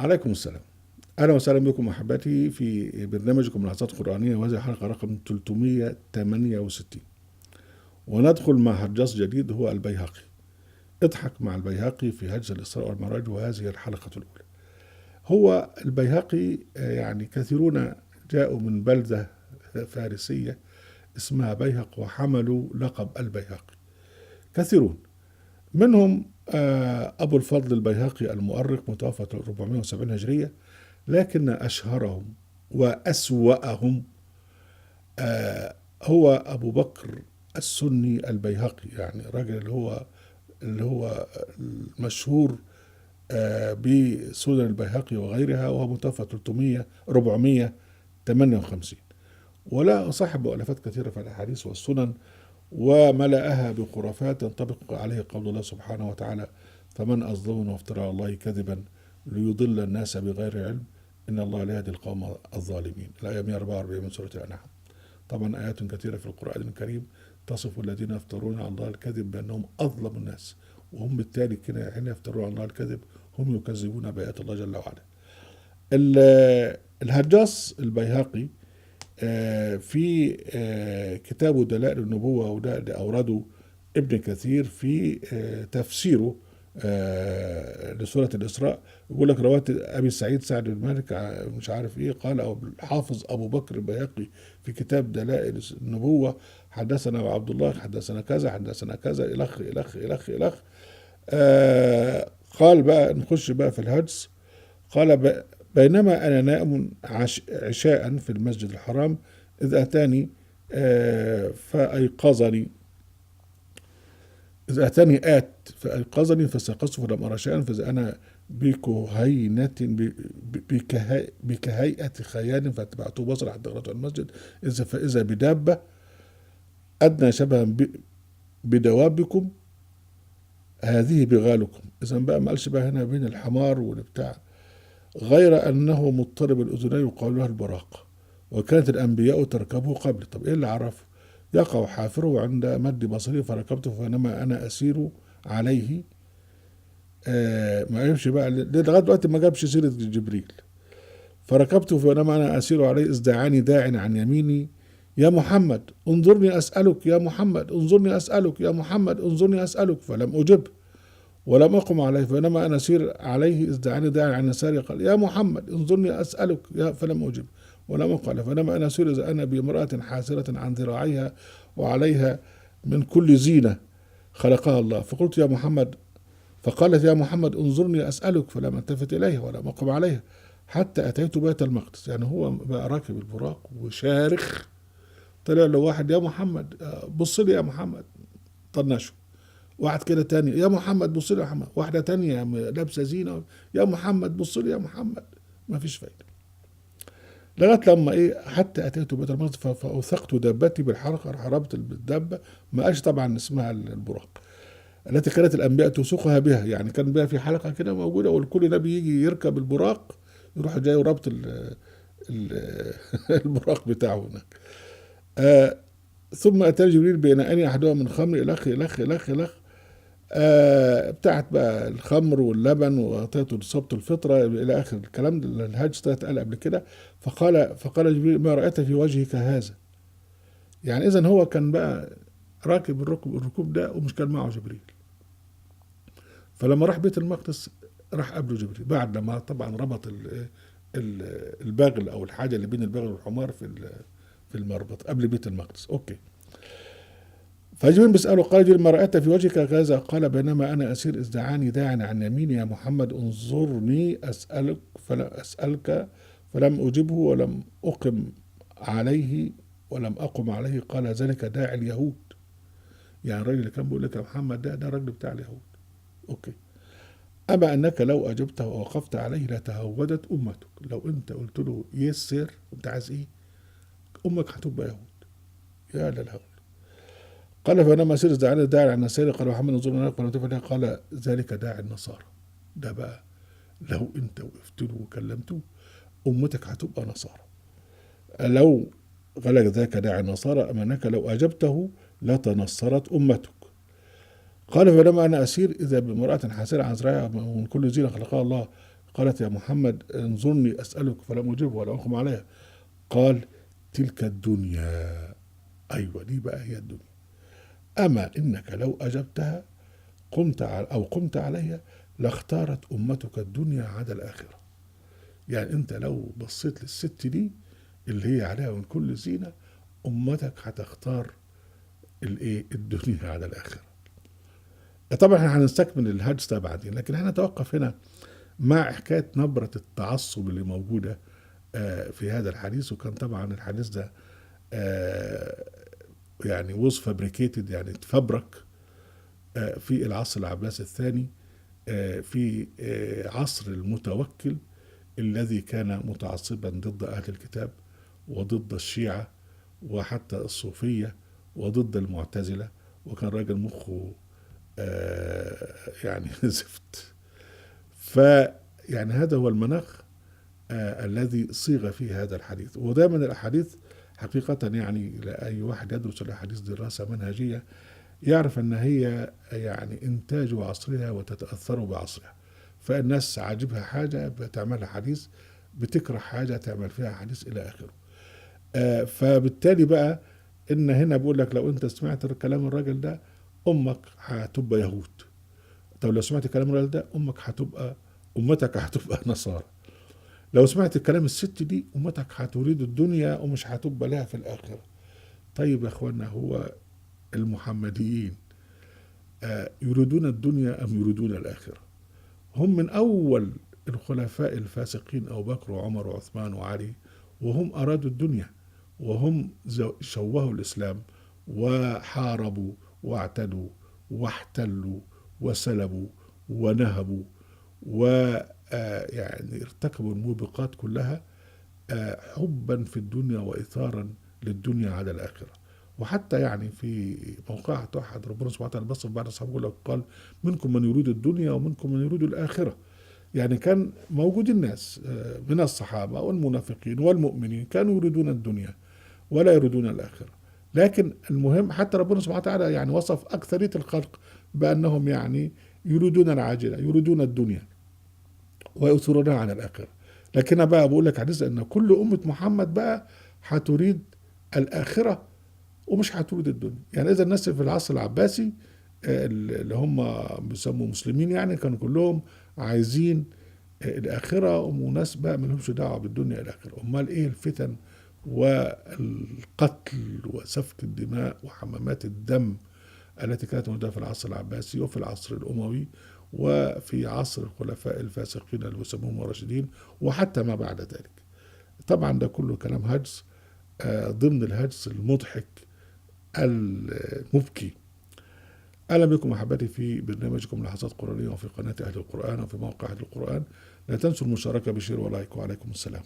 عليكم السلام. أهلا وسهلا بكم أحبتي في برنامجكم لحظات قرآنية، وهذه الحلقة رقم 368. وندخل مع هجاص جديد هو البيهقي. اضحك مع البيهقي في هجز الإسراء والمعراج، وهذه الحلقة الأولى. هو البيهقي يعني كثيرون جاءوا من بلدة فارسية اسمها بيهق وحملوا لقب البيهقي، كثيرون منهم أبو الفضل البيهقي المؤرخ متوفى 470 هجرية، لكن أشهرهم وأسوأهم هو أبو بكر السني البيهقي، يعني الراجل اللي هو المشهور بسنن البيهقي وغيرها، وهو متوفى 458، ولا صاحب مؤلفات كثيرة في الأحاديث والسنن، وملأها بخرافات ينطبق عليه قول الله سبحانه وتعالى: فمن أظلم وافترى على الله كذبا ليضل الناس بغير علم إن الله لا يهدي القوم الظالمين. الآية 144 من سورة الأنعام. طبعا آيات كثيرة في القرآن الكريم تصف الذين يفترون على الله الكذب بأنهم أظلم الناس، وهم بالتالي كده حين يفترون على الله الكذب هم يكذبون بآيات الله جل وعلا. الهجاص البيهقي في كتابه دلائل النبوة، وده اللي أورده ابن كثير في تفسيره لسورة الإسراء. يقول لك: رواية أبي سعيد سعد بن مالك مش عارف إيه، قال أو الحافظ أبو بكر البيهقي في كتاب دلائل النبوة: حدثنا عبد الله حدثنا كذا حدثنا كذا إلخ إلخ إلخ إلخ. قال بقى نخش بقى في الهجس. قال: بينما أنا نائم عشاء في المسجد الحرام إذ أتاني فأيقظني إذ أتاني فأيقظني فاستيقظت فلم أرى شيئا، فإذا أنا بكهينة بكهيئة خيال فاتبعته بصري حتى دخلت المسجد، فإذا بدابة أدنى شبها بدوابكم هذه بغالكم. إذا بقى ما قالش بقى هنا بين الحمار والبتاع، غير أنه مضطرب الأذنين يقال له البراق، وكانت الأنبياء تركبه قبل. طب إيه اللي عرفه؟ يقع حافره عند مد بصري فركبته فإنما أنا أسير عليه. ما يمشي بقى لغاية دلوقتي ما جابش سيرة جبريل. فركبته فإنما أنا أسير عليه إذ دعاني داع عن يميني: يا محمد انظرني أسألك، يا محمد انظرني أسألك، يا محمد انظرني أسألك، فلم أجب ولم أقم عليه. فإنما أنا أسير عليه إذ دعاني داعي عن يساري قال: يا محمد انظرني أسألك، فلم أجب ولم أقم عليه. فإنما أنا أسير إذا أنا بامرأة حاسرة عن ذراعيها وعليها من كل زينة خلقها الله، فقلت: يا محمد، فقالت: يا محمد انظرني أسألك، فلم ألتفت إليها ولم أقم عليها حتى أتيت بيت المقدس. يعني هو بقى راكب البراق وشارخ، طلع له واحد: يا محمد بص لي يا محمد، طنشه. واحد كده تاني: يا محمد بص لي يا محمد. واحدة تانية لابسة زينة: يا محمد بص لي يا محمد. ما فيش فايدة. لغاية لما ايه، حتى اتيت بيت المقدس فاوثقت دابتي بالحلقة، حربت الدابة. ما قالش طبعا اسمها البراق التي كانت الانبياء توثقها بها، يعني كان بها في حلقة كده موجودة، والكل نبي يجي يركب البراق يروح جاي وربط البراق بتاعه هناك. ثم اتى جبريل بيناني احدهما من خمر الخ الخ الخ الخ بتاعت بقى الخمر واللبن، واعطيته صبت الفطره الى اخر الكلام. الهاج ده اتقال قبل كده. فقال جبريل: ما رايت في وجهك هذا؟ يعني اذا هو كان بقى راكب الركوب ده ومش كان معه جبريل. فلما راح بيت المقدس راح قبله جبريل، بعد لما طبعا ربط البغل او الحاجه اللي بين البغل والحمار في المربط قبل بيت المقدس. اوكي. فجبريل بيسأله: قال جبريل: ما رأيت في وجهك كذا؟ قال: بينما أنا أسير إذ دعاني داع عن يميني: يا محمد انظرني أسألك فلم أجبه ولم أقم عليه ولم أقم عليه. قال: ذلك داعي اليهود. يعني الراجل اللي كان بيقول لك يا محمد ده الراجل بتاع اليهود. أوكي. أما أنك لو أجبته ووقفت عليه لتهودت أمتك. لو أنت قلت له يسر أنت عايز إيه، أمك هتبقى يهود. يا للهول. قال: فلما سير دعاني داعي عن النصارى قال: محمد انظرنا لك ولم تفعل. قال: ذلك داعي النصارى. ده بقى لو انت وقفت له وكلمته امتك هتبقى نصارى. لو قال: ذاك داعي النصارى اما انك لو اجبته لتنصرت امتك. قال: فلما انا اسير اذا بامراه حاسره عن ذراعها من كل زينه خلقها الله قالت: يا محمد انظرني أسألك فلم أجبه ولا أنقم عليها. قال: تلك الدنيا. أيوة، دي بقى هي الدنيا. أما إنك لو أجبتها قمت عليها لاختارت أمتك الدنيا على الآخرة. يعني أنت لو بصيت للست دي اللي هي عليها من كل زينة، أمتك هتختار الإيه؟ الدنيا على الآخرة. طبعا احنا هنستكمل الهجس ده بعدين، لكن احنا نتوقف هنا مع حكاية نبرة التعصب اللي موجودة في هذا الحديث. وكان طبعا الحديث ده آه، يعني was fabricated، يعني تفبرك في العصر العباسي الثاني، في عصر المتوكل الذي كان متعصبا ضد أهل الكتاب وضد الشيعة وحتى الصوفية وضد المعتزلة، وكان راجل مخه يعني زفت. فيعني هذا هو المناخ الذي صيغ فيه هذا الحديث. ودائما الأحاديث حقيقة، يعني لأي واحد يدرس الأحاديث دراسة منهجية يعرف أن هي يعني إنتاج عصرها وتتأثر بعصرها. فالناس عاجبها حاجة بتعملها حديث، بتكره حاجة تعمل فيها حديث إلى آخره. فبالتالي بقى إن هنا بقول لك لو أنت سمعت كلام الراجل ده أمك هتبقى يهود. طب لو سمعت كلام الراجل ده أمتك هتبقى نصارى. لو سمعت كلام الست دي أمتك هتريد الدنيا ومش هتبقى لها في الآخرة. طيب يا أخوانا، هو المحمديين يريدون الدنيا أم يريدون الآخرة؟ هم من أول الخلفاء الفاسقين أبو بكر وعمر وعثمان وعلي وهم أرادوا الدنيا، وهم شوهوا الإسلام وحاربوا واعتدوا واحتلوا وسلبوا ونهبوا ويعني ارتكبوا الموبقات كلها حبا في الدنيا وإثارا للدنيا على الآخرة. وحتى يعني في موقع توحد ربنا سبحانه وتعالى بصف بعد أصحابه قال: منكم من يريد الدنيا ومنكم من يريد الآخرة. يعني كان موجود الناس من الصحابة والمنافقين والمؤمنين كانوا يريدون الدنيا ولا يريدون الآخرة. لكن المهم حتى ربنا سبحانه وتعالى يعني وصف أكثرية الخلق بأنهم يعني يريدون العاجلة، يريدون الدنيا ويؤثرونها على الآخرة. لكن أنا بقى بقول لك حديث أن كل أمة محمد بقى هتريد الآخرة ومش هتريد الدنيا. يعني إذا الناس في العصر العباسي اللي هم بيسموا مسلمين يعني كانوا كلهم عايزين الآخرة، وناس بقى ما لهمش دعوة بالدنيا الآخرة. أمال إيه الفتن والقتل وسفك الدماء وحمامات الدم التي كانت موجودة في العصر العباسي وفي العصر الأموي وفي عصر الخلفاء الفاسقين اللي بيسموهم الراشدين وحتى ما بعد ذلك. طبعا ده كله كلام هجس ضمن الهجس المضحك المبكي. أهلا بكم أحبتي في برنامجكم لحظات قرآنية وفي قناة أهل القرآن وفي موقع أهل القرآن. لا تنسوا المشاركة بشير ولايك، وعليكم السلام.